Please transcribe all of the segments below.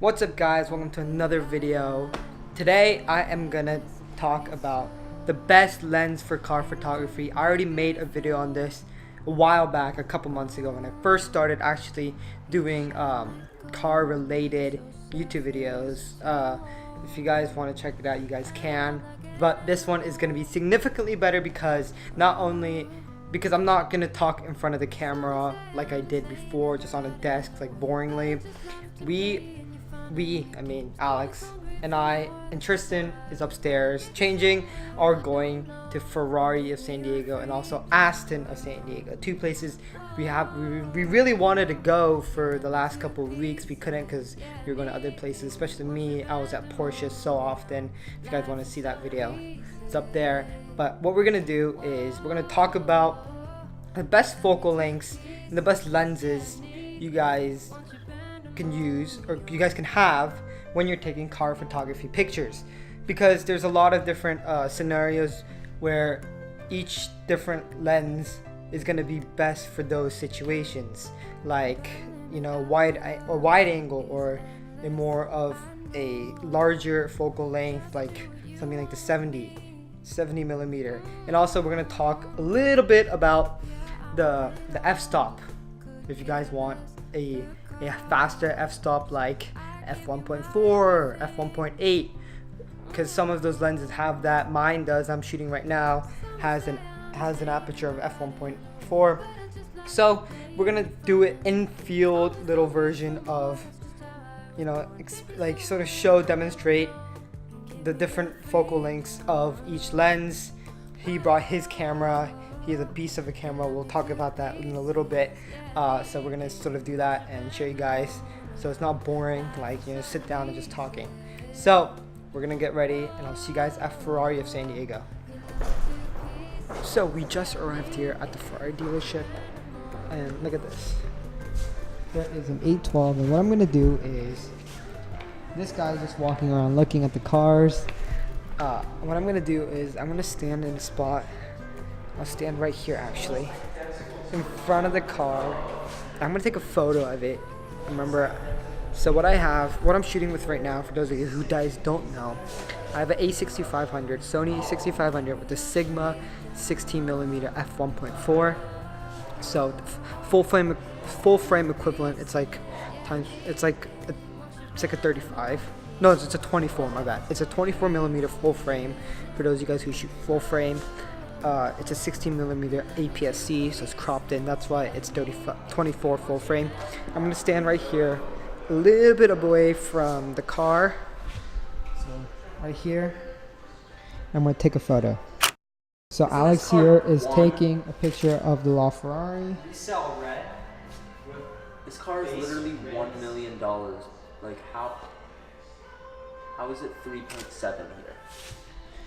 What's up, guys? Welcome to another video. Today I am gonna talk about the best lens for car photography. I already made a video on this a while back, a couple months ago, when I first started actually doing car related YouTube videos. If you guys want to check it out, you guys can, but this one is gonna be significantly better because I'm not gonna talk in front of the camera like I did before, just on a desk, like boringly. I mean Alex and I and Tristan is upstairs changing, are going to Ferrari of San Diego and also Aston of San Diego. Two places we really wanted to go for the last couple of weeks. We couldn't because we were going to other places, especially me. I was at Porsche so often. If you guys want to see that video, it's up there. But what we're going to do is we're going to talk about the best focal lengths and the best lenses you guys can use, or you guys can have when you're taking car photography pictures, because there's a lot of different scenarios where each different lens is going to be best for those situations, like, you know, wide angle, or a more of a larger focal length, like something like the 70 millimeter. And also we're going to talk a little bit about the f-stop, if you guys want a faster f-stop like f1.4 or f1.8, because some of those lenses have that. Mine does. I'm shooting right now has an aperture of f1.4. So we're gonna do it infield little version of, you know, like sort of demonstrate the different focal lengths of each lens. He brought his camera. He has a beast of a camera. We'll talk about that in a little bit. So we're gonna sort of do that and show you guys, so it's not boring, like, you know, sit down and just talking. So we're gonna get ready, and I'll see you guys at Ferrari of San Diego. So we just arrived here at the Ferrari dealership, and look at this. There is an 812, and what I'm gonna do is, this guy's just walking around looking at the cars. What I'm gonna do is I'm gonna stand in a spot. I'll stand right here, actually, in front of the car. I'm gonna take a photo of it. Remember, so what I'm shooting with right now, for those of you who guys don't know, I have an A6500, Sony A6500 with the Sigma 16mm f1.4. So the full frame equivalent, it's like a 35. No, it's a 24. My bad. It's a 24mm full frame. For those of you guys who shoot full frame. It's a 16mm APS-C, so it's cropped in. That's why it's 24 full frame. I'm gonna stand right here, a little bit away from the car. So right here, I'm gonna take a photo. So Alex here is taking a picture of the LaFerrari. We sell red. This car is literally $1 million. Like, how is it 3.7 here?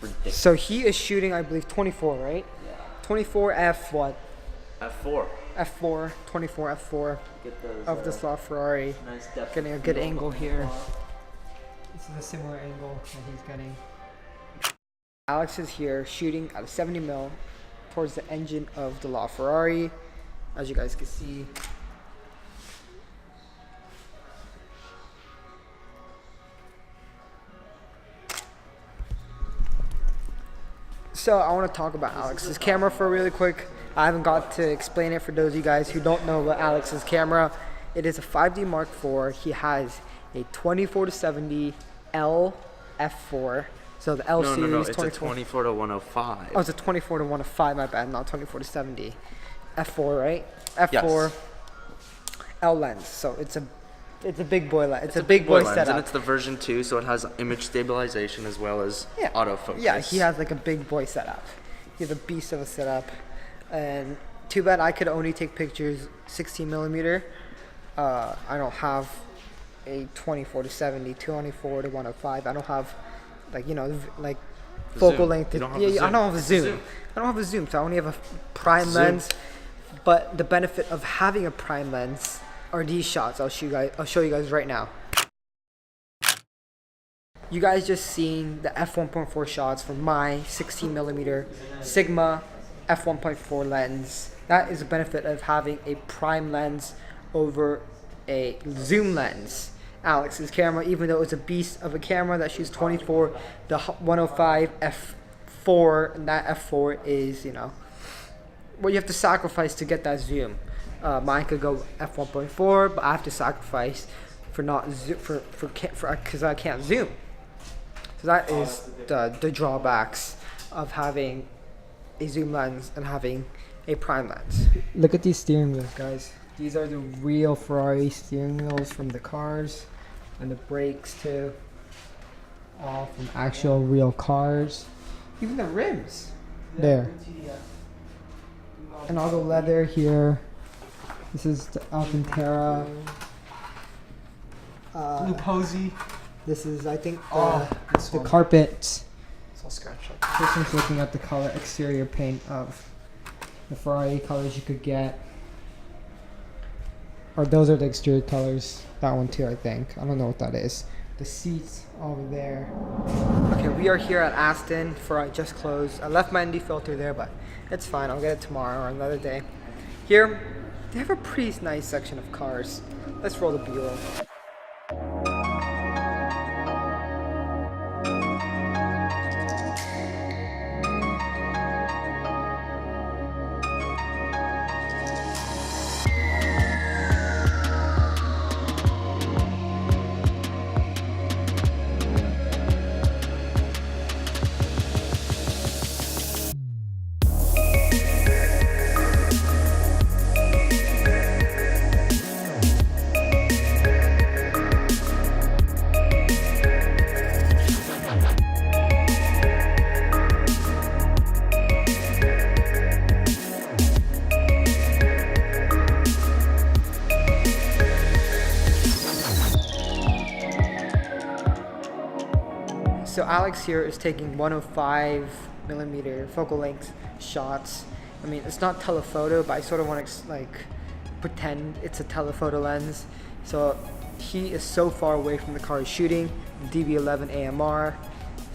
Ridiculous. So he is shooting, I believe, 24, right? Yeah. 24 f what? F4. F4, 24 f4 Get those, of this LaFerrari. Nice depth. Getting a good angle here. This is a similar angle that he's getting. Alex is here shooting at a 70mm towards the engine of the LaFerrari, as you guys can see. So I want to talk about Alex's camera for really quick. I haven't got to explain it for those of you guys who don't know about Alex's camera. It is a 5D Mark IV. He has a 24-70 L f4. So the L series. No, it's a 24 to 105. Oh, it's a 24 to 105. My bad, not 24 to 70. F4, right? F4 yes. L lens. So it's a big boy lens. It's a big boy setup. And it's the version 2, so it has image stabilization as well as autofocus. Yeah, he has like a big boy setup. He has a beast of a setup. And too bad I could only take pictures 16mm. I don't have a 24 to 70, 24 to 105. I don't have, like, you know, like focal length. I don't have a zoom. I don't have a zoom, so I only have a prime lens. But the benefit of having a prime lens are these shots. I'll show you guys right now. You guys just seen the f1.4 shots from my 16mm Sigma f1.4 lens. That is a benefit of having a prime lens over a zoom lens. Alex's camera, even though it's a beast of a camera that shoots 24, the 105 f4, and that f4 is, you know, what you have to sacrifice to get that zoom. Mine could go f1.4, but I have to sacrifice for not because I can't zoom. So that is the drawbacks of having a zoom lens and having a prime lens. Look at these steering wheels, guys. These are the real Ferrari steering wheels from the cars, and the brakes too, all from actual real cars. Even the rims there, and all the leather here. This is the Alcantara. Blue Posey. This is, I think, the carpet. It's all scratched up. This one's looking at the color exterior paint of the Ferrari colors you could get. Or those are the exterior colors. That one too, I think. I don't know what that is. The seats over there. Okay, we are here at Aston. Ferrari just closed. I left my ND filter there, but it's fine. I'll get it tomorrow or another day. Here, they have a pretty nice section of cars. Let's roll the B-roll. So Alex here is taking 105mm focal length shots. I mean, it's not telephoto, but I sort of want to like pretend it's a telephoto lens. So he is so far away from the car he's shooting, DB11 AMR.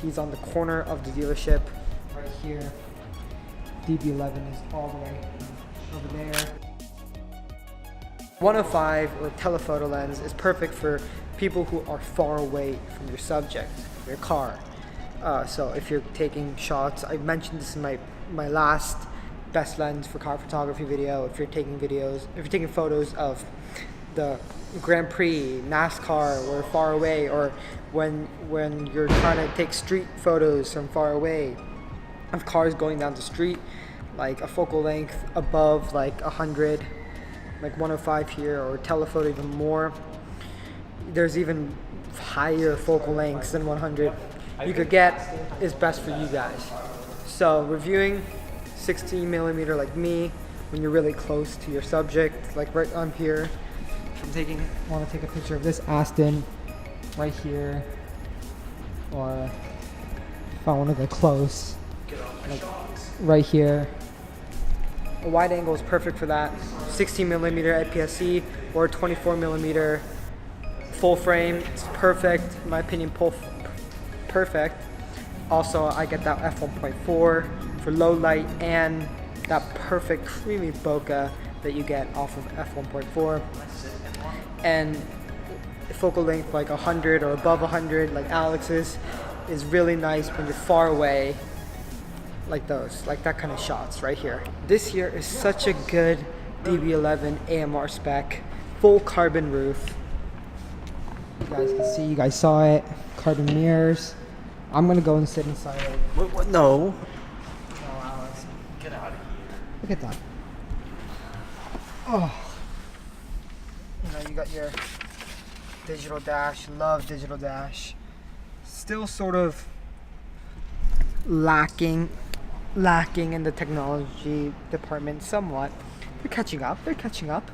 He's on the corner of the dealership right here. DB11 is all the way over there. 105 or telephoto lens is perfect for people who are far away from your subject, your car. So if you're taking shots, I mentioned this in my last best lens for car photography video. If you're taking photos of the Grand Prix, NASCAR, or far away, or when you're trying to take street photos from far away of cars going down the street, like a focal length above like 100, like 105 here, or telephoto even more. There's even higher focal lengths than 100 you could get is best for you guys. So reviewing 16mm like me, when you're really close to your subject, like right on here. Want to take a picture of this Aston right here, or if I want to go close, like right here. A wide angle is perfect for that. 16mm APS-C or 24mm full frame. It's perfect, in my opinion. Perfect. Also, I get that f1.4 for low light and that perfect creamy bokeh that you get off of f1.4. And focal length like 100 or above 100, like Alex's, is really nice when you're far away. Like those, like that kind of shots right here. This here is such a good DB11 AMR spec, full carbon roof. You guys can see, you guys saw it. Carbon mirrors. I'm gonna go and sit inside it. What? No. Oh, Alex. Get out of here. Look at that. Oh. You know, you got your digital dash. Love digital dash. Still sort of lacking in the technology department somewhat. They're catching up.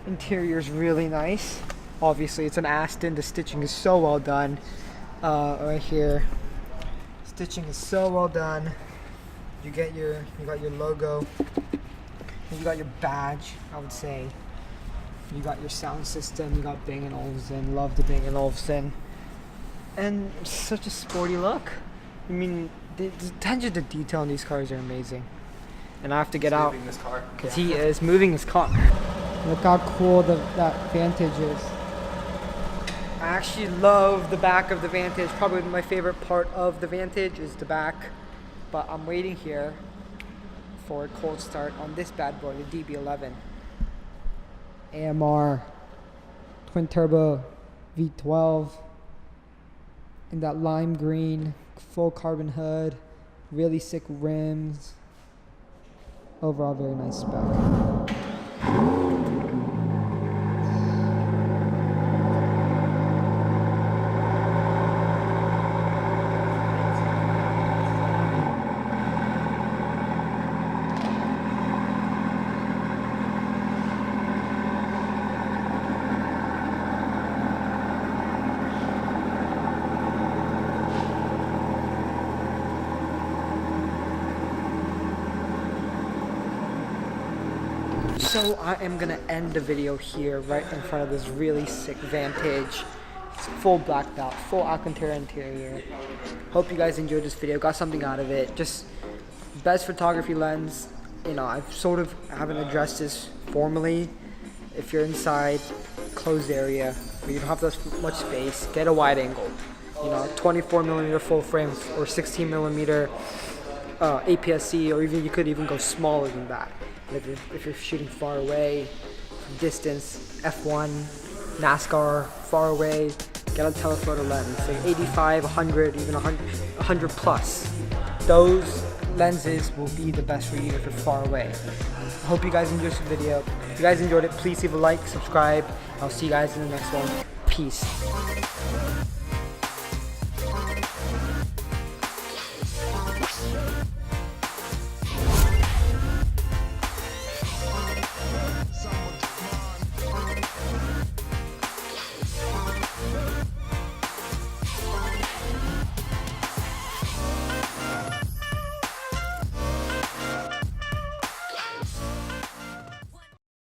Interior's really nice. Obviously, it's an Aston. The stitching is so well done. Right here, stitching is so well done. You got your logo. You got your badge. I would say. You got your sound system. You got Bang & Olufsen. Love the Bang & Olufsen. And such a sporty look. I mean, the attention to detail in these cars are amazing. And I have to get out because he is moving his car. Look how cool that Vantage is. actually love the back of the Vantage. Probably my favorite part of the Vantage is the back. But I'm waiting here for a cold start on this bad boy, the DB11. AMR, twin turbo, V12, in that lime green, full carbon hood, really sick rims. Overall, very nice spec. So I am gonna end the video here right in front of this really sick Vantage. It's full blacked out, full Alcantara interior. Hope you guys enjoyed this video, got something out of it. Just best photography lens. You know, I've sort of haven't addressed this formally. If you're inside closed area where you don't have that much space, get a wide angle. You know, 24mm full frame or 16mm APS-C, or even you could even go smaller than that. If you're shooting far away, from distance, F1, NASCAR, far away, get a telephoto lens, say 85, 100, even 100 plus. Those lenses will be the best for you if you're far away. I hope you guys enjoyed this video. If you guys enjoyed it, please leave a like, subscribe. I'll see you guys in the next one. Peace.